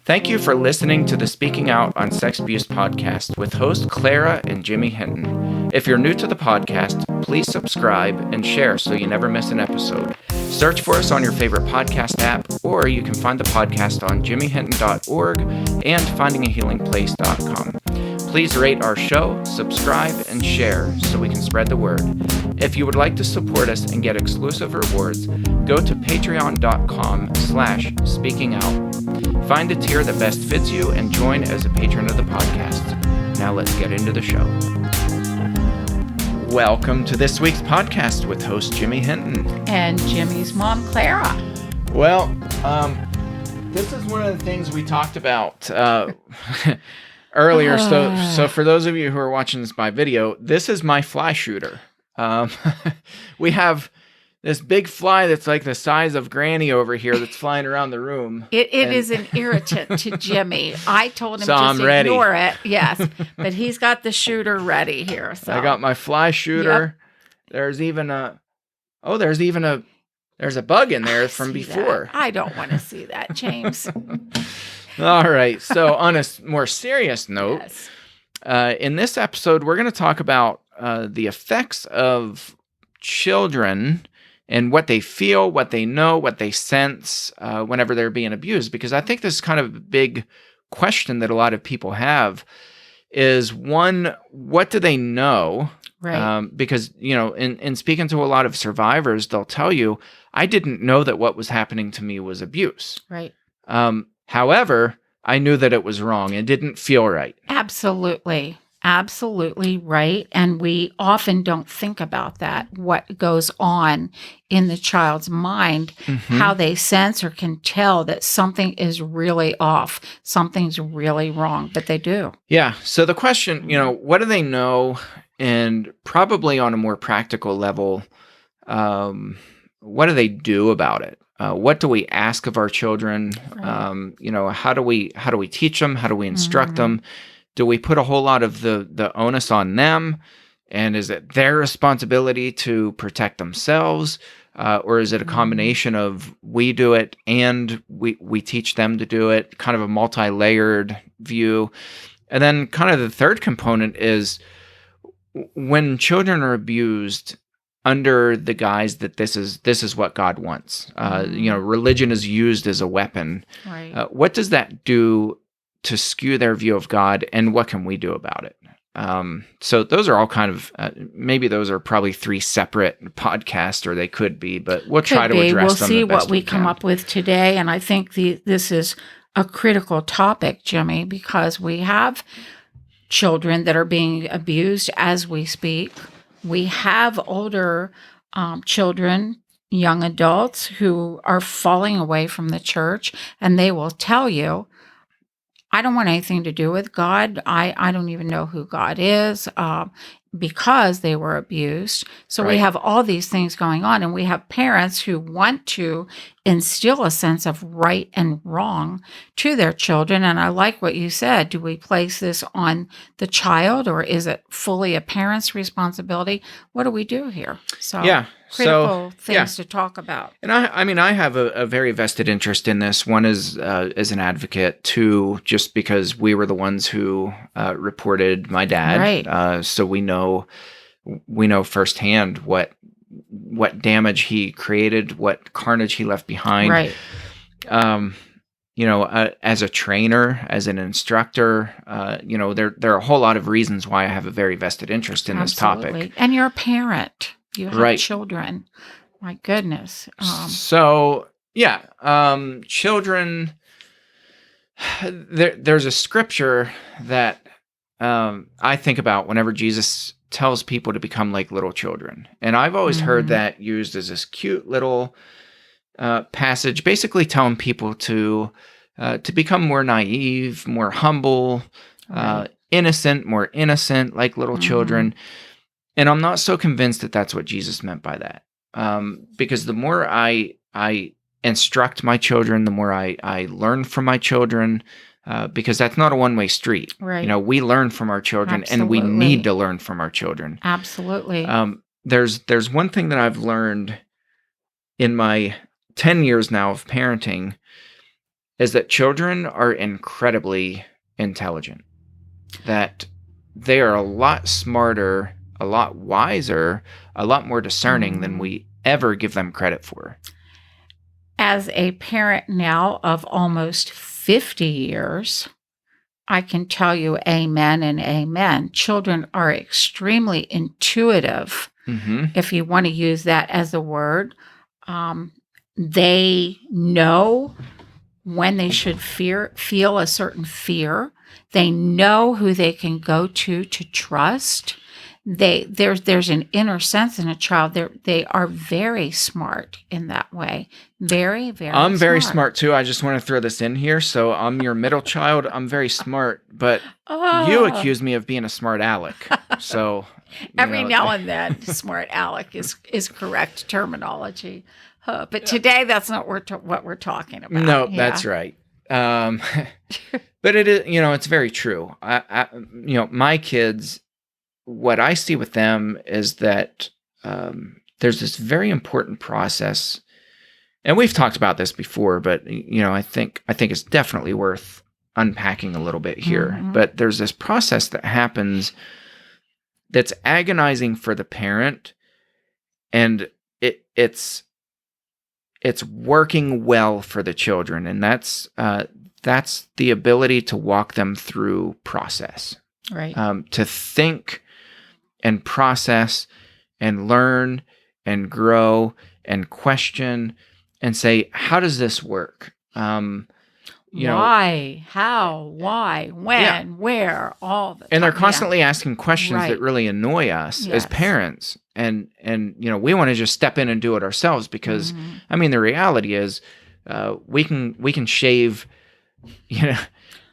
Thank you for listening to the Speaking Out on Sex Abuse podcast with host Clara and Jimmy Hinton. If you're new to the podcast, please subscribe and share so you never miss an episode. Search for us on your favorite podcast app, or you can find the podcast on jimmyhinton.org and findingahealingplace.com. Please rate our show, subscribe, and share so we can spread the word. If you would like to support us and get exclusive rewards, go to patreon.com/speakingout. Find a tier that best fits you and join as a patron of the podcast. Now let's get into the show. Welcome to this week's podcast with host Jimmy Hinton. And Jimmy's mom, Clara. Well, this is one of the things we talked about earlier. So for those of you who are watching this by video, this is my fly shooter. We have this big fly that's like the size of Granny over here that's flying around the room. It is an irritant to Jimmy. I told him So just I'm ready. ignore it. Yes, but he's got the shooter ready here. So I got my fly shooter. Yep. There's a bug in there from before. That. I don't want to see that, James. All right. So on a more serious note, Yes. In this episode, we're going to talk about the effects of children and what they feel, what they know, what they sense whenever they're being abused. Because I think this is kind of a big question that a lot of people have is, one, what do they know? Right. Because, you know, in speaking to a lot of survivors, they'll tell you, I didn't know that what was happening to me was abuse. Right. However, I knew that it was wrong and didn't feel right. Absolutely. Absolutely right. And we often don't think about that, what goes on in the child's mind, how they sense or can tell that something is really off, something's really wrong, but they do. Yeah. So the question, you know, what do they know? And probably on a more practical level, what do they do about it? What do we ask of our children? Right. You know, how do we teach them? How do we instruct them? Do we put a whole lot of the onus on them? And is it their responsibility to protect themselves? Or is it a combination of we do it and we teach them to do it, kind of a multi-layered view? And then kind of the third component is when children are abused under the guise that this is what God wants. You know, religion is used as a weapon. Right. What does that do to skew their view of God, and what can we do about it? So those are all kind of, maybe those are probably three separate podcasts, or they could be, but we'll try to address them. We'll see the best what we come up with today. And I think this is a critical topic, Jimmy, because we have children that are being abused as we speak. We have older children, young adults who are falling away from the church, and they will tell you, I don't want anything to do with God. I don't even know who God is because they were abused. So Right. we have all these things going on, and we have parents who want to instill a sense of right and wrong to their children. And I like what you said. Do we place this on the child, or is it fully a parent's responsibility? What do we do here? So Yeah. critical things to talk about. And I mean, I have a very vested interest in this. One is as an advocate. Two, just because we were the ones who reported my dad. Right. So we know firsthand what damage he created, what carnage he left behind. Right. You know, as a trainer, as an instructor, you know, there are a whole lot of reasons why I have a very vested interest in this topic. And you're a parent. You have Right. children. My goodness. So, yeah, children, there's a scripture that I think about whenever Jesus tells people to become like little children. And I've always heard that used as this cute little passage, basically telling people to become more naive, more humble, more innocent, like little children. And I'm not so convinced that that's what Jesus meant by that. Because the more I instruct my children, the more I learn from my children, because that's not a one-way street. Right. You know, we learn from our children, and we need to learn from our children. Absolutely. There's one thing that I've learned in my 10 years now of parenting is that children are incredibly intelligent, that they are a lot smarter, a lot wiser, a lot more discerning than we ever give them credit for. As a parent now of almost 50 years, I can tell you amen and amen. Children are extremely intuitive, if you want to use that as a word. They know when they should feel a certain fear. They know who they can go to trust. There's an inner sense in a child. They are very smart in that way. Very, very I'm very smart too. I just want to throw this in here. So I'm your middle child. I'm very smart, but you accuse me of being a smart aleck. So every now and then, smart aleck is correct terminology. But today, that's not what we're talking about. No, that's right. But it is, it's very true. My kids, what I see with them is that there's this very important process, and we've talked about this before, but I think it's definitely worth unpacking a little bit here. But there's this process that happens that's agonizing for the parent, and it's working well for the children, and that's the ability to walk them through process, right? To think and process and learn and grow and question and say, how does this work? Why, how, why, when, where, all the time. And they're constantly asking questions that really annoy us as parents. And we want to just step in and do it ourselves because, the reality is we can shave,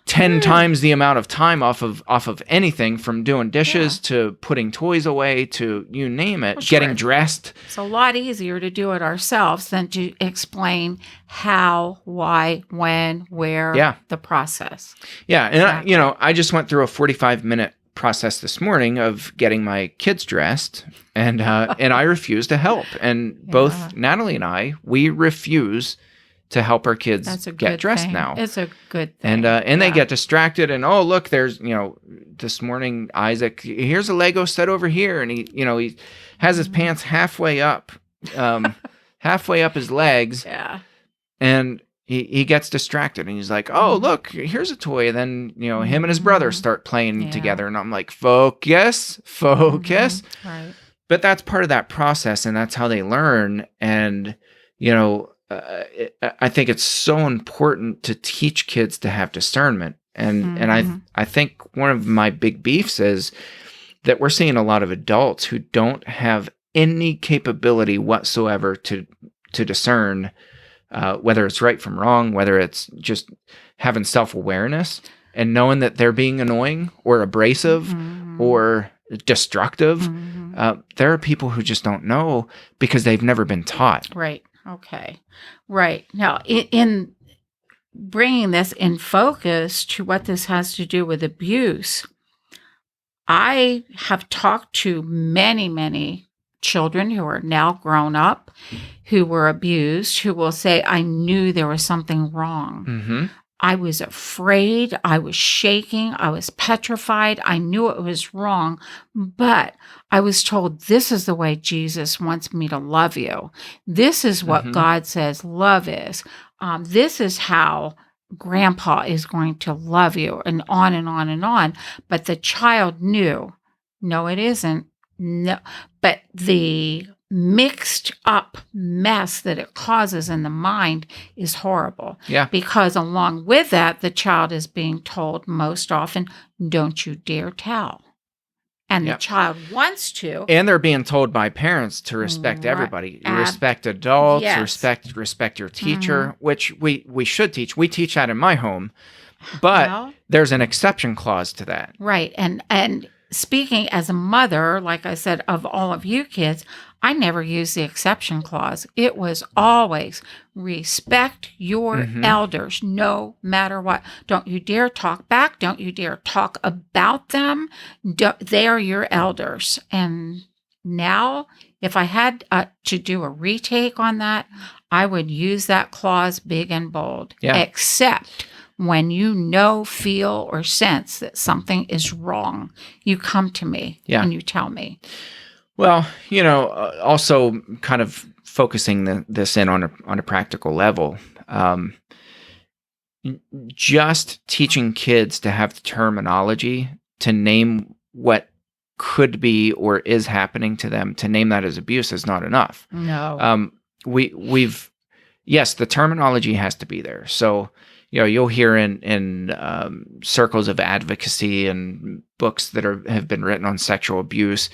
10 times the amount of time off of anything, from doing dishes to putting toys away to you name it, getting dressed. It's a lot easier to do it ourselves than to explain how, why, when, where, the process. Yeah. And, I just went through a 45-minute process this morning of getting my kids dressed, and I refuse to help. And both Natalie and we refuse to help our kids get dressed now. It's a good thing. And they get distracted, and oh, look, there's, this morning, Isaac, here's a Lego set over here, and he has his pants halfway up his legs. Yeah. And he gets distracted, and he's like, oh, look, here's a toy. And then, him and his brother start playing together, and I'm like, focus. Right. But that's part of that process, and that's how they learn. And, I think it's so important to teach kids to have discernment. And I think one of my big beefs is that we're seeing a lot of adults who don't have any capability whatsoever to discern whether it's right from wrong, whether it's just having self-awareness and knowing that they're being annoying or abrasive or destructive. There are people who just don't know because they've never been taught. Right. Okay. Right. Now, in bringing this in focus to what this has to do with abuse, I have talked to many, many children who are now grown up who were abused, who will say, I knew there was something wrong. I was afraid. I was shaking. I was petrified. I knew it was wrong, but I was told this is the way Jesus wants me to love you. This is what God says love is. This is how Grandpa is going to love you, and on and on and on. But the child knew, no, it isn't. No, but the mixed up mess that it causes in the mind is horrible. Yeah. Because along with that, the child is being told most often, don't you dare tell. And the child wants to. And they're being told by parents to respect everybody. Respect adults, respect your teacher, which we should teach. We teach that in my home. But there's an exception clause to that. Right. And speaking as a mother, like I said, of all of you kids, I never used the exception clause. It was always respect your elders, no matter what. Don't you dare talk back. Don't you dare talk about them. They are your elders. And now, if I had to do a retake on that, I would use that clause big and bold, Yeah. except when you know, feel, or sense that something is wrong. You come to me Yeah. and you tell me. Well, also kind of focusing this in on a practical level. Just teaching kids to have the terminology to name what could be or is happening to them, to name that as abuse is not enough. No. We've yes, the terminology has to be there. So, you'll hear in circles of advocacy and books that have been written on sexual abuse,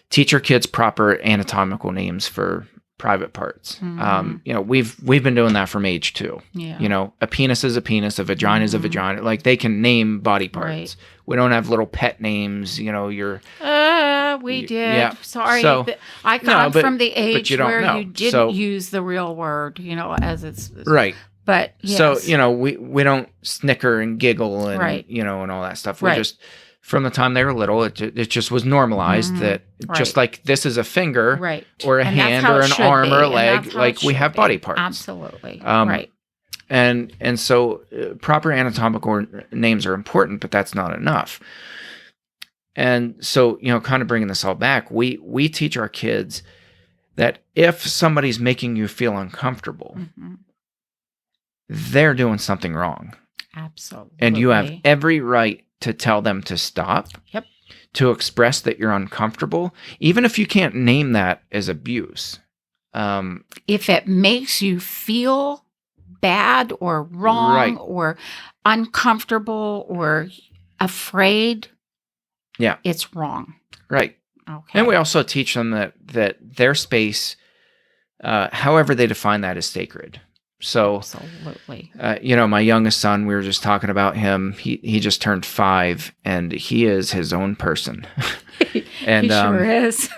teach your kids proper anatomical names for private parts. We've been doing that from age 2. Yeah. A penis is a penis, a vagina is a vagina. Like, they can name body parts. Right. We don't have little pet names. We did. Yeah. Sorry. So- but I come but- from the age you don't where know. you didn't So- use the real word, as it's Right. But yes. So, we don't snicker and giggle and, Right. and all that stuff. We Right. just, from the time they were little, it just was normalized that just Right. like this is a finger right. or a And that's hand how or it an should arm or be, a and leg, that's how like it we should have be. body parts. Absolutely. Um, right. And so proper anatomical names are important, but that's not enough. And so, kind of bringing this all back, we teach our kids that if somebody's making you feel uncomfortable, Mhm. they're doing something wrong. Absolutely. And you have every right to tell them to stop. Yep. To express that you're uncomfortable, even if you can't name that as abuse. If it makes you feel bad or wrong Right. or uncomfortable or afraid, Yeah. it's wrong. Right. Okay. And we also teach them that their space, however they define that, is sacred. So, Absolutely. My youngest son, we were just talking about him. He just turned 5, and he is his own person. And he sure is.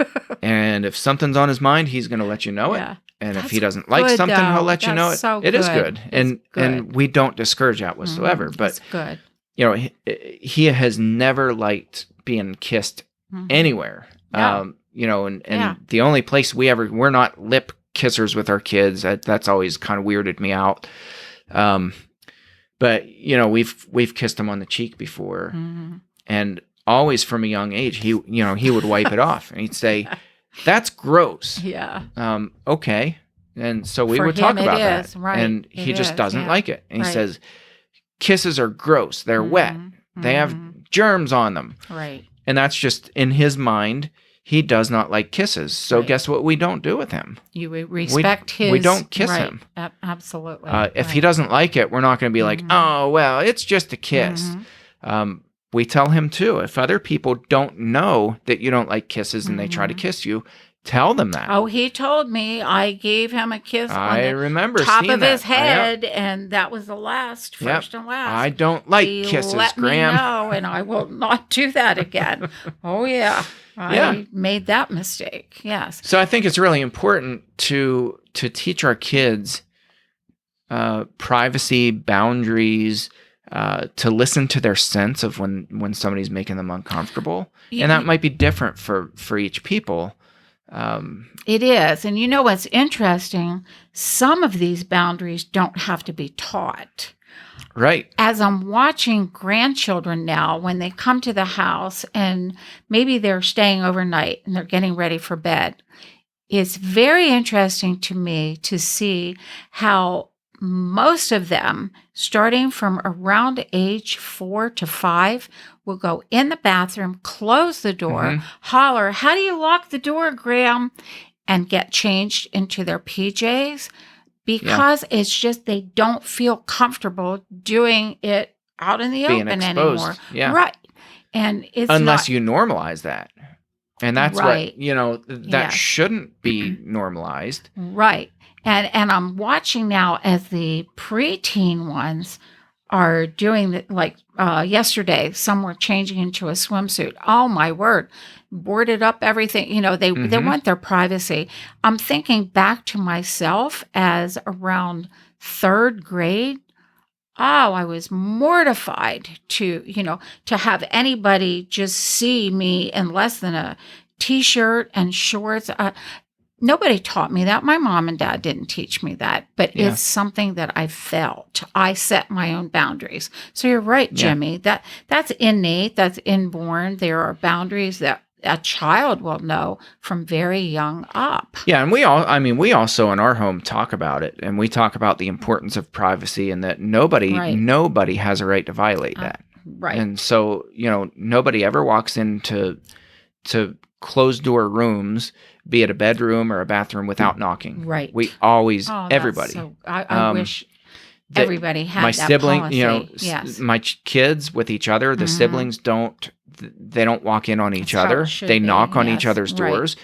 and if something's on his mind, he's going to let you know it. Yeah. And if That's he doesn't like good, something, though. he'll let you know it. That's so It is good. good. It's And we don't discourage that whatsoever. Mhm. But That's good. he has never liked being kissed Mhm. anywhere. No. And Yeah. the only place we're not lip kissers with our kids. That's always kind of weirded me out. But we've kissed him on the cheek before, Mhm. and always from a young age, he would wipe it off and he'd say, "That's gross." Yeah. Okay. And so we For would talk him, it about that. is, right. And he It just is, doesn't yeah. like it. And he Right. says, kisses are gross. They're wet. Mhm. They have Mhm. germs on them. Right. And that's just in his mind. He does not like kisses. So Right. guess what we don't do with him? You respect we his. don't kiss right. him. Absolutely. If he doesn't like it, we're not going to be like, Mhm. oh, well, it's just a kiss. Mhm. We tell him too. If other people don't know that you don't like kisses and they try to Mhm. kiss you, tell them that. Oh, he told me I gave him a kiss on I the remember top seeing of his that. head, and that was the last, first and last. I don't like He kisses, let Graham. me know, and I will not do that again. Oh yeah, Yeah. I made that mistake. Yes. So I think it's really important to teach our kids privacy, boundaries, to listen to their sense of when somebody's making them uncomfortable, and that might be different for each people. It is, and what's interesting? Some of these boundaries don't have to be taught. Right. As I'm watching grandchildren now, when they come to the house and maybe they're staying overnight and they're getting ready for bed, it's very interesting to me to see how most of them, starting from around age 4 to 5, will go in the bathroom, close the door, Mhm. holler, "How do you lock the door, Graham?" and get changed into their PJs. Because it's just they don't feel comfortable doing it out in the Being open exposed. anymore. Yeah. Right. And it's Unless not, you normalize that. And that's Right. what, that Yes. shouldn't be normalized. right. And I'm watching now as the preteen ones are doing the, like yesterday, some were changing into a swimsuit. Oh my word. Boarded up everything. They Mhm. want their privacy. I'm thinking back to myself as around 3rd grade. Oh, I was mortified to have anybody just see me in less than a t-shirt and shorts. nobody taught me that. My mom and dad didn't teach me that, but Yeah. it's something that I felt. I set my own boundaries. So you're right, Yeah. Jimmy. That's innate. That's inborn. There are boundaries that a child will know from very young up. Yeah, and we also in our home talk about it, and we talk about the importance of privacy and that Right. nobody has a right to violate that. Right. And so, nobody ever walks into closed door rooms, be it a bedroom or a bathroom, without knocking. Right. We always, Oh, that's everybody. so, I wish that everybody had my that sibling, policy. Yes. my kids with each other, the Mhm. siblings they don't walk in on each That's how it other. should They be, knock on each yes, other's right. doors.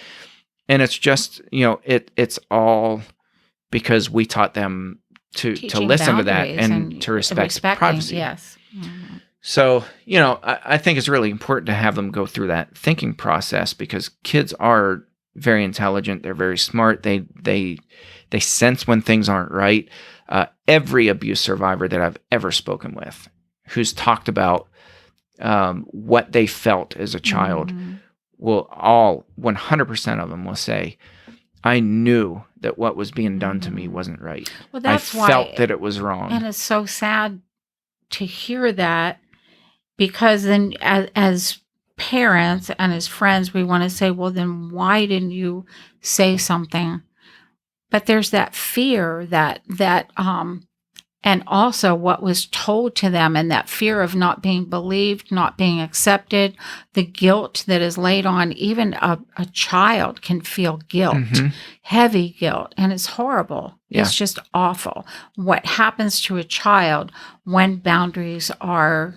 And it's just, it's all because we taught them to Teaching listen to that boundaries and to respect respecting, privacy. Yes. Mhm. So, I think it's really important to have them go through that thinking process because kids are very intelligent. They're very smart. They sense when things aren't right. Every abuse survivor that I've ever spoken with who's talked about what they felt as a child Mhm. will all 100% of them will say, I knew that what was being done to me wasn't right. Well, that's I why, felt that it was wrong. and it's so sad to hear that, because then as parents and as friends, we want to say, well, then why didn't you say something? But there's that fear that and also what was told to them, and that fear of not being believed, not being accepted, the guilt that is laid on. Even a child can feel guilt, Mhm. heavy guilt, and it's horrible. Yeah. It's just awful. What happens to a child when boundaries are,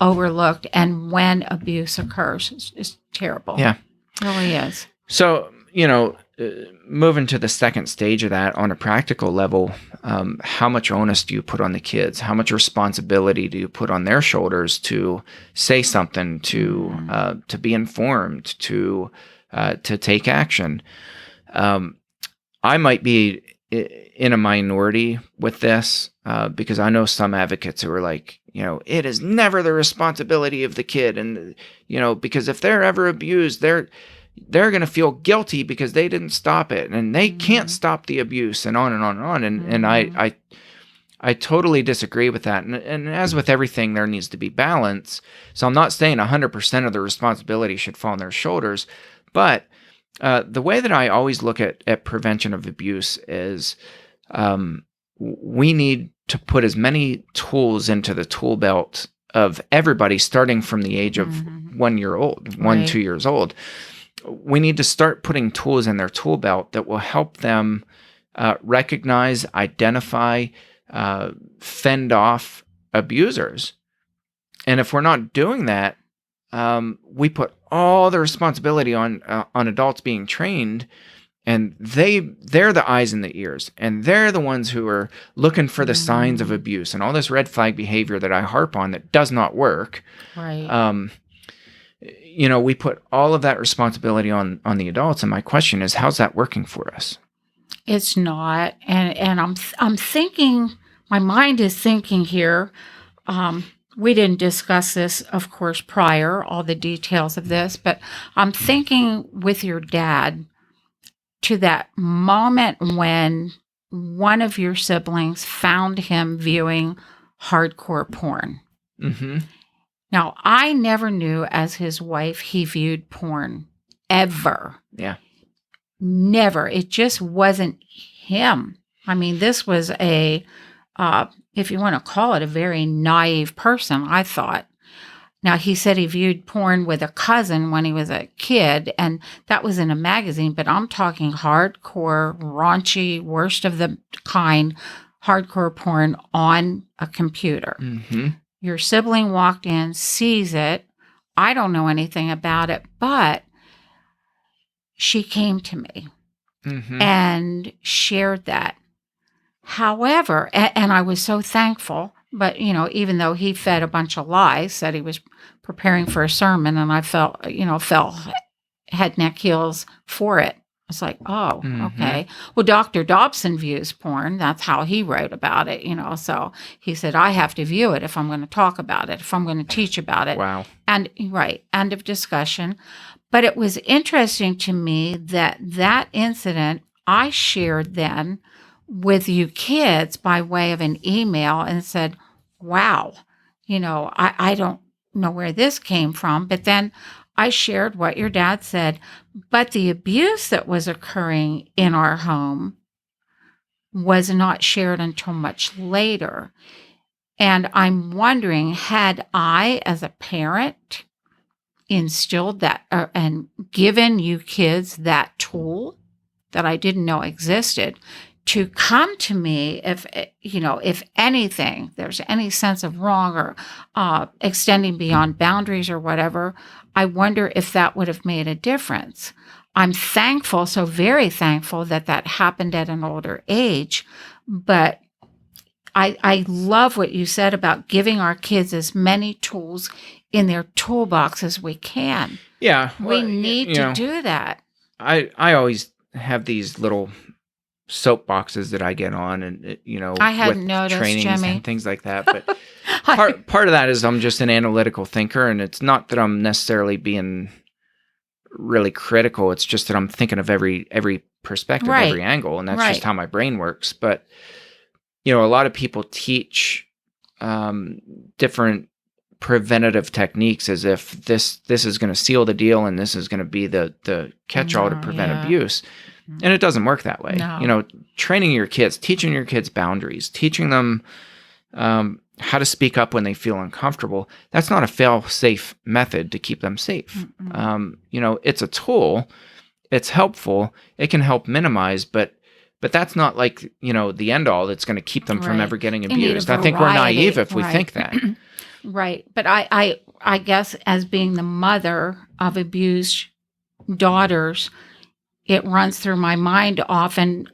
overlooked and when abuse occurs is terrible. Yeah. It really is. So, moving to the second stage of that on a practical level, how much onus do you put on the kids? How much responsibility do you put on their shoulders to say something, to be informed, to take action? I might be in a minority with this because I know some advocates who are like, it is never the responsibility of the kid, and because if they're ever abused, they're going to feel guilty because they didn't stop it and they can't stop the abuse, and on and on and on. And I totally disagree with that. And as with everything, there needs to be balance. So I'm not saying 100% of the responsibility should fall on their shoulders, but the way that I always look at prevention of abuse is we need to put as many tools into the tool belt of everybody, starting from the age of 1 year old, 2 years old. We need to start putting tools in their tool belt that will help them recognize, identify, fend off abusers. And if we're not doing that, we put all the responsibility on adults being trained, and they're the eyes and the ears, and they're the ones who are looking for the signs of abuse and all this red flag behavior that I harp on that does not work. Right. We put all of that responsibility on the adults, and my question is, how's that working for us? It's not, and I'm thinking. My mind is thinking here. We didn't discuss this, of course, prior, all the details of this, but I'm thinking with your dad to that moment when one of your siblings found him viewing hardcore porn. Mm-hmm. Now, I never knew as his wife he viewed porn, ever. Yeah. Never. It just wasn't him. I mean, this was if you want to call it, a very naive person, I thought. Now, he said he viewed porn with a cousin when he was a kid, and that was in a magazine, but I'm talking hardcore, raunchy, worst of the kind, hardcore porn on a computer. Mm-hmm. Your sibling walked in, sees it. I don't know anything about it, but she came to me and shared that. However, and I was so thankful, but, even though he fed a bunch of lies, said he was preparing for a sermon, and I felt head, neck, heels for it. I was like, oh, okay. Well, Dr. Dobson views porn. That's how he wrote about it, So he said, I have to view it if I'm going to talk about it, if I'm going to teach about it. Wow. And, right, end of discussion. But it was interesting to me that that incident I shared then with you kids by way of an email and said, wow, I don't know where this came from. But then I shared what your dad said. But the abuse that was occurring in our home was not shared until much later. And I'm wondering, had I, as a parent, instilled that and given you kids that tool that I didn't know existed to come to me if anything, there's any sense of wrong or extending beyond boundaries or whatever, I wonder if that would have made a difference. I'm thankful, so very thankful that happened at an older age, but I love what you said about giving our kids as many tools in their toolbox as we can. Yeah. We need to do that. I always have these little soapboxes that I get on and, I hadn't with noticed, trainings Jimmy. and things like that. But part of that is I'm just an analytical thinker, and it's not that I'm necessarily being really critical. It's just that I'm thinking of every perspective, Right. every angle, and that's Right. just how my brain works. But a lot of people teach different preventative techniques as if this is going to seal the deal and this is going to be the catch-all to prevent abuse. And it doesn't work that way. No. Training your kids, teaching your kids boundaries, teaching them how to speak up when they feel uncomfortable, that's not a fail-safe method to keep them safe. It's a tool. It's helpful. It can help minimize, but that's not like, the end all that's going to keep them from Right. ever getting You need a abused. I think we're variety. naive if we Right. think that. Right. But I guess as being the mother of abused daughters, it runs through my mind often,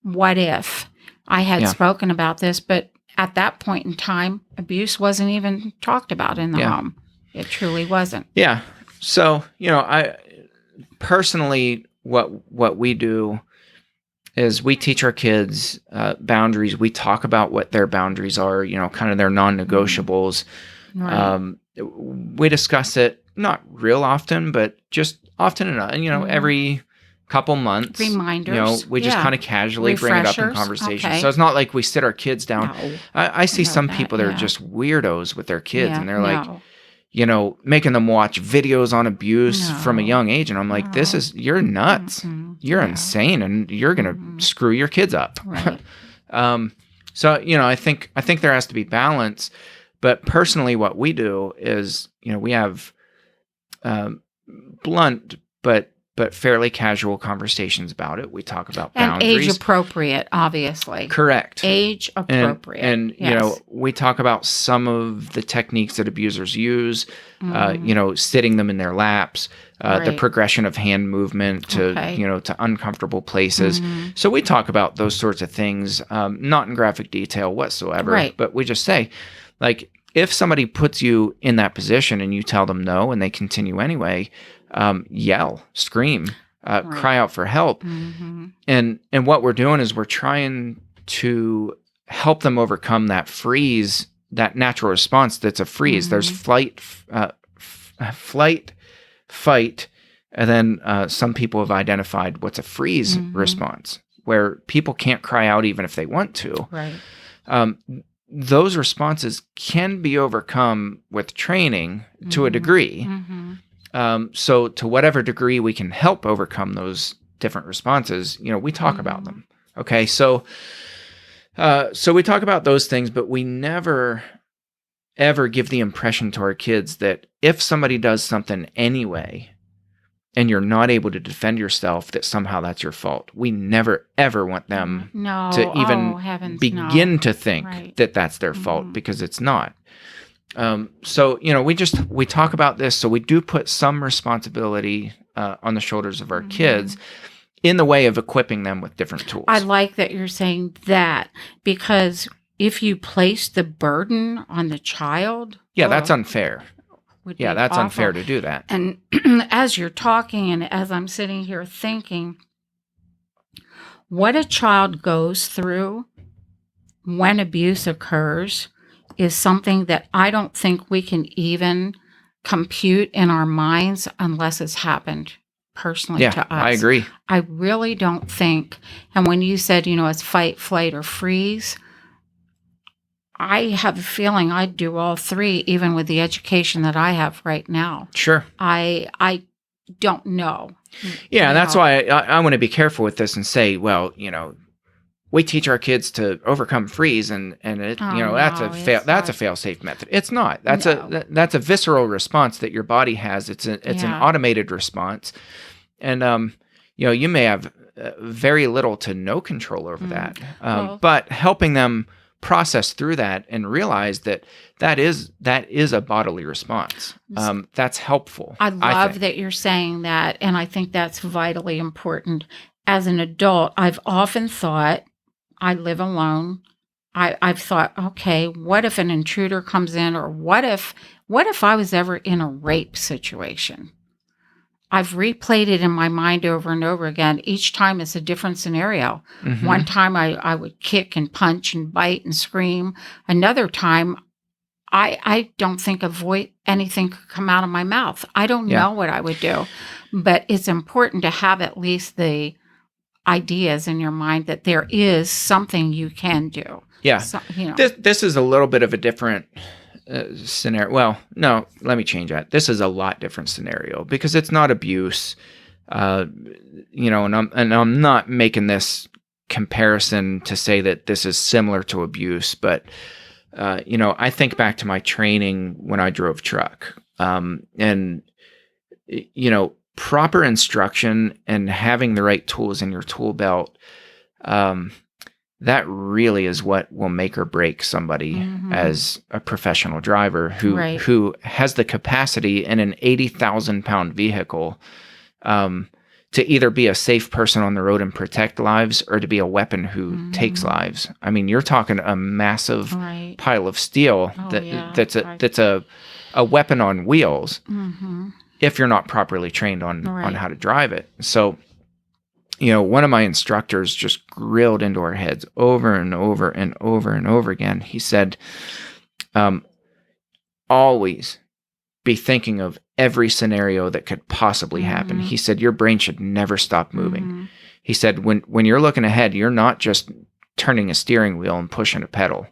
what if I had spoken about this, but at that point in time, abuse wasn't even talked about in the home. It truly wasn't. Yeah. So, I personally, what we do is we teach our kids boundaries. We talk about what their boundaries are, kind of their non-negotiables. Right. We discuss it, not real often, but just often enough, every couple months. Reminders. We just kind of casually bring it up in Refreshers. conversation. Okay. So it's not like we sit our kids down. No. I see know some that, people that are yeah. just weirdos with their kids, Yeah, and they're like, no. making them watch videos on abuse from a No. young age. And I'm like, you're nuts. Mm-mm. You're Yeah. insane, and you're going to Mhm. screw your kids up. Right. So, I think there has to be balance, but personally what we do is, we have blunt, but fairly casual conversations about it. We talk about And boundaries. age appropriate, obviously. Correct. Age appropriate. And yes. we talk about some of the techniques that abusers use, Mhm. sitting them in their laps, the Right. progression of hand movement to, Okay. to uncomfortable places. Mhm. So we talk about those sorts of things, not in graphic detail whatsoever, Right. but we just say, like, if somebody puts you in that position and you tell them no and they continue anyway, yell, scream, cry out for help. Mhm. And what we're doing is we're trying to help them overcome that freeze, that natural response that's a freeze. There's flight, fight, and then some people have identified what's a freeze response, where people can't cry out even if they want to. Right. Those responses can be overcome with training to a degree. Mhm. So to whatever degree we can help overcome those different responses, we talk about them. Okay. So we talk about those things, but we never, ever give the impression to our kids that if somebody does something anyway, and you're not able to defend yourself, that somehow that's your fault. We never, ever want them No. to even heavens, begin no. to think Right. that that's their fault, because it's not. So, we talk about this. So we do put some responsibility on the shoulders of our kids in the way of equipping them with different tools. I like that you're saying that, because if you place the burden on the child, that's unfair. would Yeah, be that's awful. unfair to do that. And as you're talking and as I'm sitting here thinking, what a child goes through when abuse occurs is something that I don't think we can even compute in our minds unless it's happened personally to us. I agree. I really don't think, and when you said, it's fight, flight, or freeze, I have a feeling I'd do all three, even with the education that I have right now. Sure. I don't know. Yeah, that's why I want to be careful with this and say, well, we teach our kids to overcome freeze, and it, that's a fail-safe method. It's not. That's a visceral response that your body has. It's an automated response, and you may have very little to no control over that. But helping them process through that and realize that is a bodily response. That's helpful. I love that you're saying that, and I think that's vitally important. As an adult, I've often thought, I live alone. I've thought, okay, what if an intruder comes in, or what if I was ever in a rape situation? I've replayed it in my mind over and over again. Each time it's a different scenario. Mm-hmm. One time I would kick and punch and bite and scream. Another time, I don't think anything could come out of my mouth. I don't know what I would do. But it's important to have at least the ideas in your mind that there is something you can do. Yeah. So, this is a little bit of a different scenario. Well, no, let me change that. This is a lot different scenario because it's not abuse. And I'm not making this comparison to say that this is similar to abuse, but I think back to my training when I drove truck. And proper instruction and having the right tools in your tool belt, that really is what will make or break somebody as a professional driver who has the capacity in an 80,000 pound vehicle to either be a safe person on the road and protect lives, or to be a weapon who takes lives. I mean, you're talking a massive pile of steel that's a weapon on wheels. If you're not properly trained on how to drive it. So, one of my instructors just grilled into our heads over and over and over and over again. He said, always be thinking of every scenario that could possibly happen. He said, your brain should never stop moving. He said, when you're looking ahead, you're not just turning a steering wheel and pushing a pedal.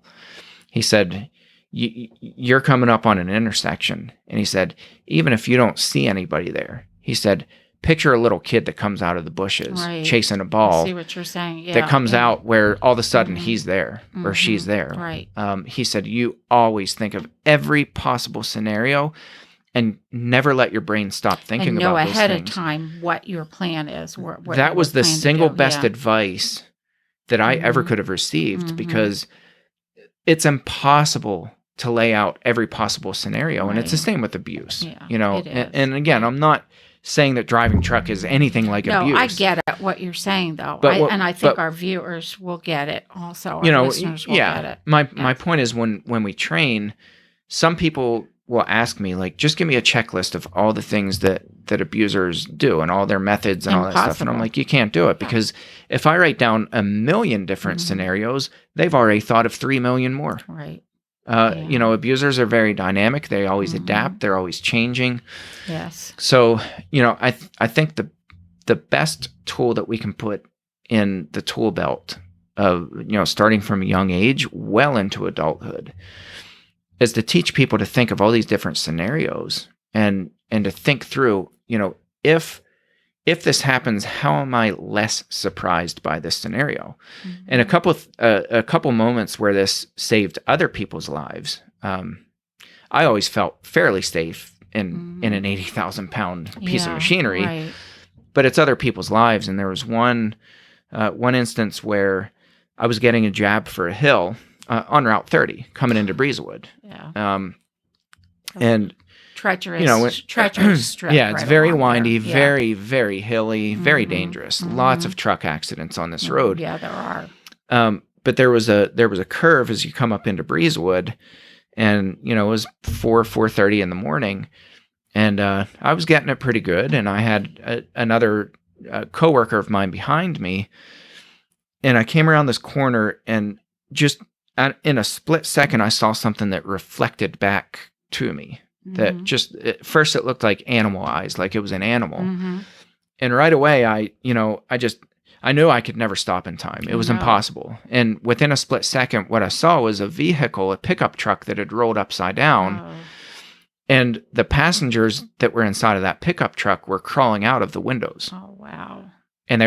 He said, you're coming up on an intersection. And he said, even if you don't see anybody there, he said, picture a little kid that comes out of the bushes chasing a ball. I see what you're saying. Yeah, that comes out where all of a sudden he's there or she's there. Right. He said, you always think of every possible scenario and never let your brain stop thinking about those things. And know ahead of time what your plan is. That was the single best advice that I ever could have received, because it's impossible to lay out every possible scenario. And it's the same with abuse, and again, I'm not saying that driving truck is anything like abuse. No, I get it, what you're saying though. I think our viewers will get it also. Our listeners will get it. My point is when we train, some people will ask me, like, just give me a checklist of all the things that abusers do and all their methods and all that stuff. And I'm like, you can't do it, because if I write down 1 million different scenarios, they've already thought of 3 million more. Right. Abusers are very dynamic. They always adapt. They're always changing. Yes. So, I think the best tool that we can put in the tool belt of, starting from a young age, well into adulthood, is to teach people to think of all these different scenarios and to think through, if this happens, how am I less surprised by this scenario? And a couple moments where this saved other people's lives, I always felt fairly safe in an 80,000 pound piece of machinery, but it's other people's lives. And there was one instance where I was getting a jab for a hill on Route 30 coming into Breezewood. And treacherous strip. Yeah, it's very windy, very, very hilly, very dangerous. Lots of truck accidents on this road. Yeah, there are. But there was a curve as you come up into Breezewood, and it was 4:30 in the morning, and I was getting it pretty good, and I had another coworker of mine behind me, and I came around this corner, and just in a split second, I saw something that reflected back to me. that just at first it looked like animal eyes, like it was an animal. Mm-hmm. And right away, I knew I could never stop in time. It was No. impossible. And within a split second, what I saw was a vehicle, a pickup truck that had rolled upside down. Oh. And the passengers that were inside of that pickup truck were crawling out of the windows. Oh, wow. And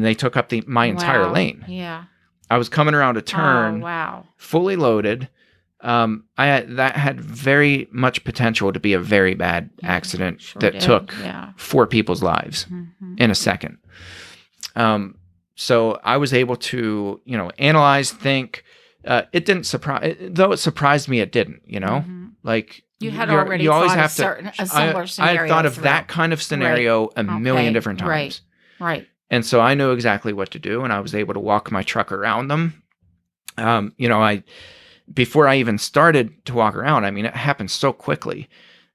they took up my entire Wow. lane. Yeah. I was coming around a turn, Oh, wow. fully loaded. That had very much potential to be a very bad accident Sure that did. took Yeah. 4 people's lives Mm-hmm. in a second. So I was able to, analyze, think. It didn't surprise, though it surprised me. It didn't, Mhm. like You had you're- already you always thought have a similar I scenario. had thought of through. that kind of scenario a million Okay. different times. Right. And so I knew exactly what to do, and I was able to walk my truck around them. Before I even started to walk around, it happened so quickly.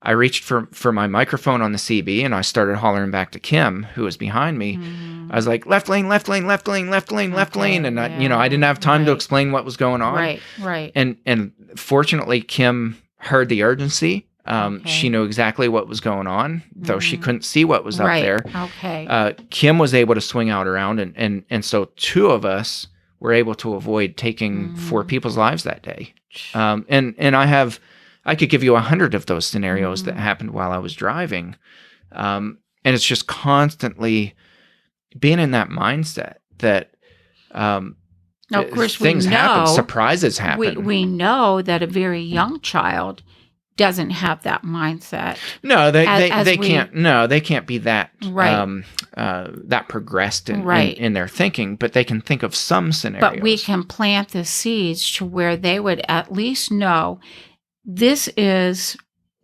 I reached for my microphone on the CB, and I started hollering back to Kim, who was behind me. Mhm. I was like, left lane, left lane, left lane, left lane, left Okay, lane. And I yeah, didn't have time to right. explain what was going on. Right. And fortunately, Kim heard the urgency. Okay. She knew exactly what was going on, though she Mhm. couldn't see what was up there. Okay. Kim was able to swing out around, and so 2 of us were able to avoid taking 4 Mhm. people's lives that day. And I could give you 100 of those scenarios that Mhm. happened while I was driving. And it's just constantly being in that mindset that Now, of course, things happen, surprises happen. We know that a very young child doesn't have that mindset. No, they as we- can't. No, they can't be that Right. that progressed Right. in their thinking, but they can think of some scenarios. But we can plant the seeds to where they would at least know this is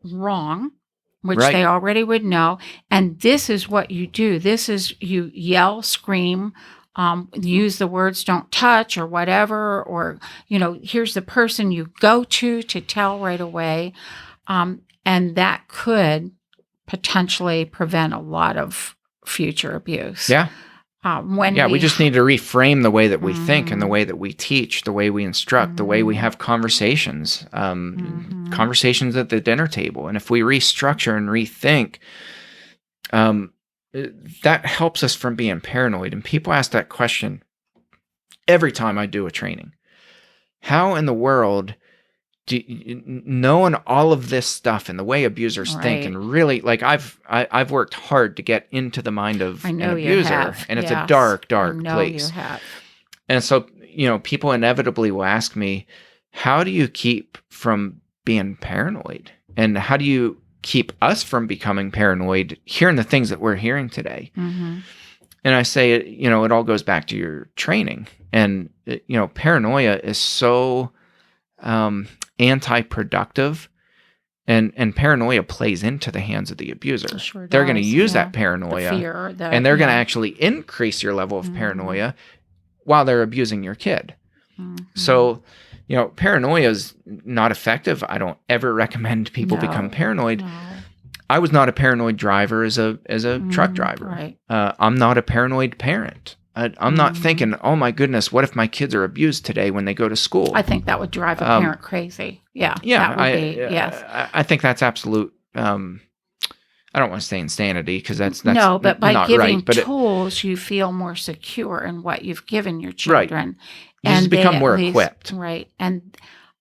wrong, which Right. they already would know, and this is what you do. This is you yell, scream, use the words "don't touch" or whatever, or here's the person you go to tell right away, and that could potentially prevent a lot of future abuse. Yeah. When we just need to reframe the way that we think and the Mhm. way that we teach, the way we instruct, the way we Mhm. have conversations, Mhm. conversations at the dinner table. And if we restructure and rethink, that helps us from being paranoid. And people ask that question every time I do a training. How in the world knowing all of this stuff and the way abusers think, Right. and really, like I've worked hard to get into the mind of I an know you abuser, have. and it's a Yes. dark I know place. you have. And so, people inevitably will ask me, how do you keep from being paranoid? And how do you keep us from becoming paranoid hearing the things that we're hearing today? Mhm. And I say, it all goes back to your training. And, paranoia is so anti-productive, and paranoia plays into the hands of the abuser. It sure They're going to does, use yeah. that paranoia, The fear, and they're going to yeah. actually increase your level of Mhm. paranoia while they're abusing your kid. Mhm. So, paranoia is not effective. I don't ever recommend people No. become paranoid. No. I was not a paranoid driver as a truck Mhm. driver. Right. I'm not a paranoid parent. I'm not Mhm. thinking, oh my goodness, what if my kids are abused today when they go to school? I think that would drive a parent crazy. Yeah. Yeah, That would be, yes. I think that's absolute. I don't want to say insanity because that's No, but by not giving right. But tools, you feel more secure in what you've given your Right. children. you just they become at more least- equipped. Right. And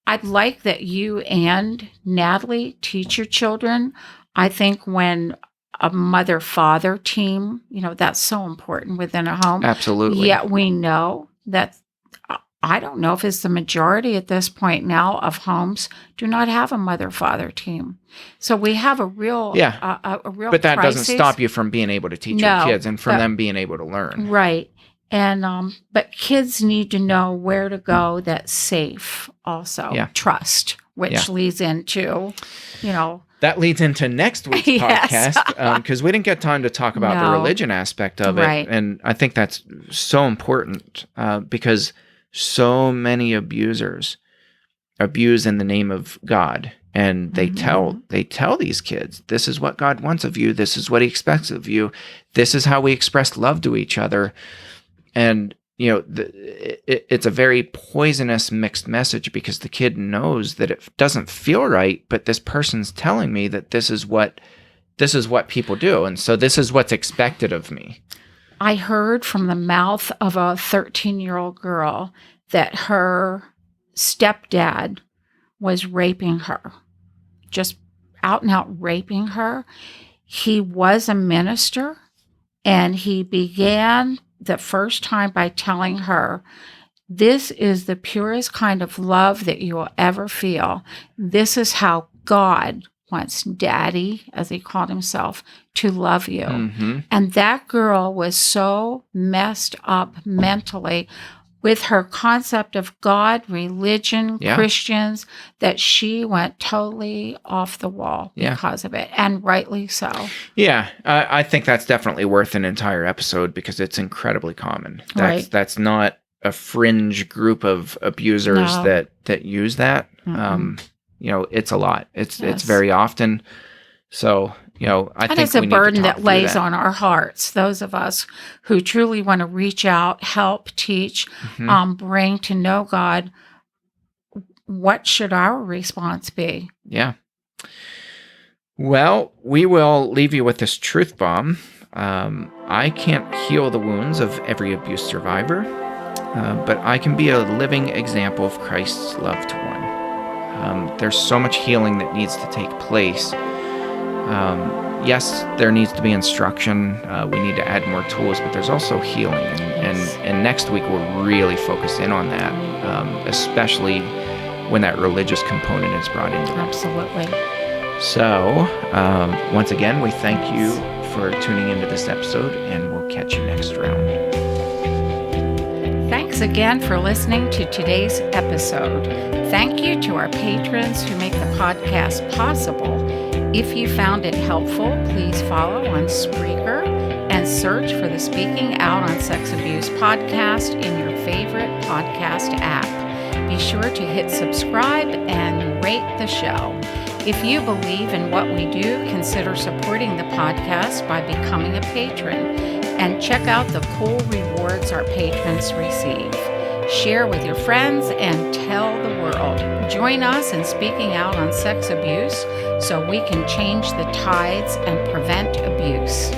I'd like that you and Natalie teach your children. I think when a mother-father team, that's so important within a home. Absolutely. Yet we know that I don't know if it's the majority at this point now of homes do not have a mother-father team. So we have a real, a real. But that crisis. doesn't stop you from being able to teach your No, kids and from but- them being able to learn. Right. And but kids need to know where to go that's safe also. Yeah. Trust, which Yeah. leads into, That leads into next week's Yes. podcast because we didn't get time to talk about the No. religion aspect of Right. it. And I think that's so important because so many abusers abuse in the name of God. And they tell these kids, this is what God wants of you. This is what he expects of you. This is how we express love to each other. And it's a very poisonous mixed message because the kid knows that it doesn't feel right, but this person's telling me that this is what people do, and so this is what's expected of me. I heard from the mouth of a 13-year-old girl that her stepdad was raping her, just out and out raping her. He was a minister, and he began the first time by telling her, this is the purest kind of love that you will ever feel. This is how God wants Daddy, as he called himself, to love you. Mm-hmm. And that girl was so messed up mentally with her concept of God, religion, Yeah. Christians, that she went totally off the wall Yeah. because of it, and rightly so. Yeah, I think that's definitely worth an entire episode because it's incredibly common. Right. That's not a fringe group of abusers No. that use that. Mm-mm. It's a lot. It's Yes. very often. So, I And think it's a we need to burden talk that through lays that. on our hearts, those of us who truly want to reach out, help, teach, Mhm. bring to know God. What should our response be? Yeah. Well, we will leave you with this truth bomb. I can't heal the wounds of every abuse survivor, but I can be a living example of Christ's love to one. There's so much healing that needs to take place. Yes, there needs to be instruction. We need to add more tools, but there's also healing. And next week, we'll really focus in on that, especially when that religious component is brought into it. Absolutely. So, once again, we thank you for tuning into this episode, and we'll catch you next round. Thanks again for listening to today's episode. Thank you to our patrons who make the podcast possible. If you found it helpful, please follow on Spreaker and search for the Speaking Out on Sex Abuse podcast in your favorite podcast app. Be sure to hit subscribe and rate the show. If you believe in what we do, consider supporting the podcast by becoming a patron, and check out the cool rewards our patrons receive. Share with your friends and tell the world. Join us in speaking out on sex abuse so we can change the tides and prevent abuse.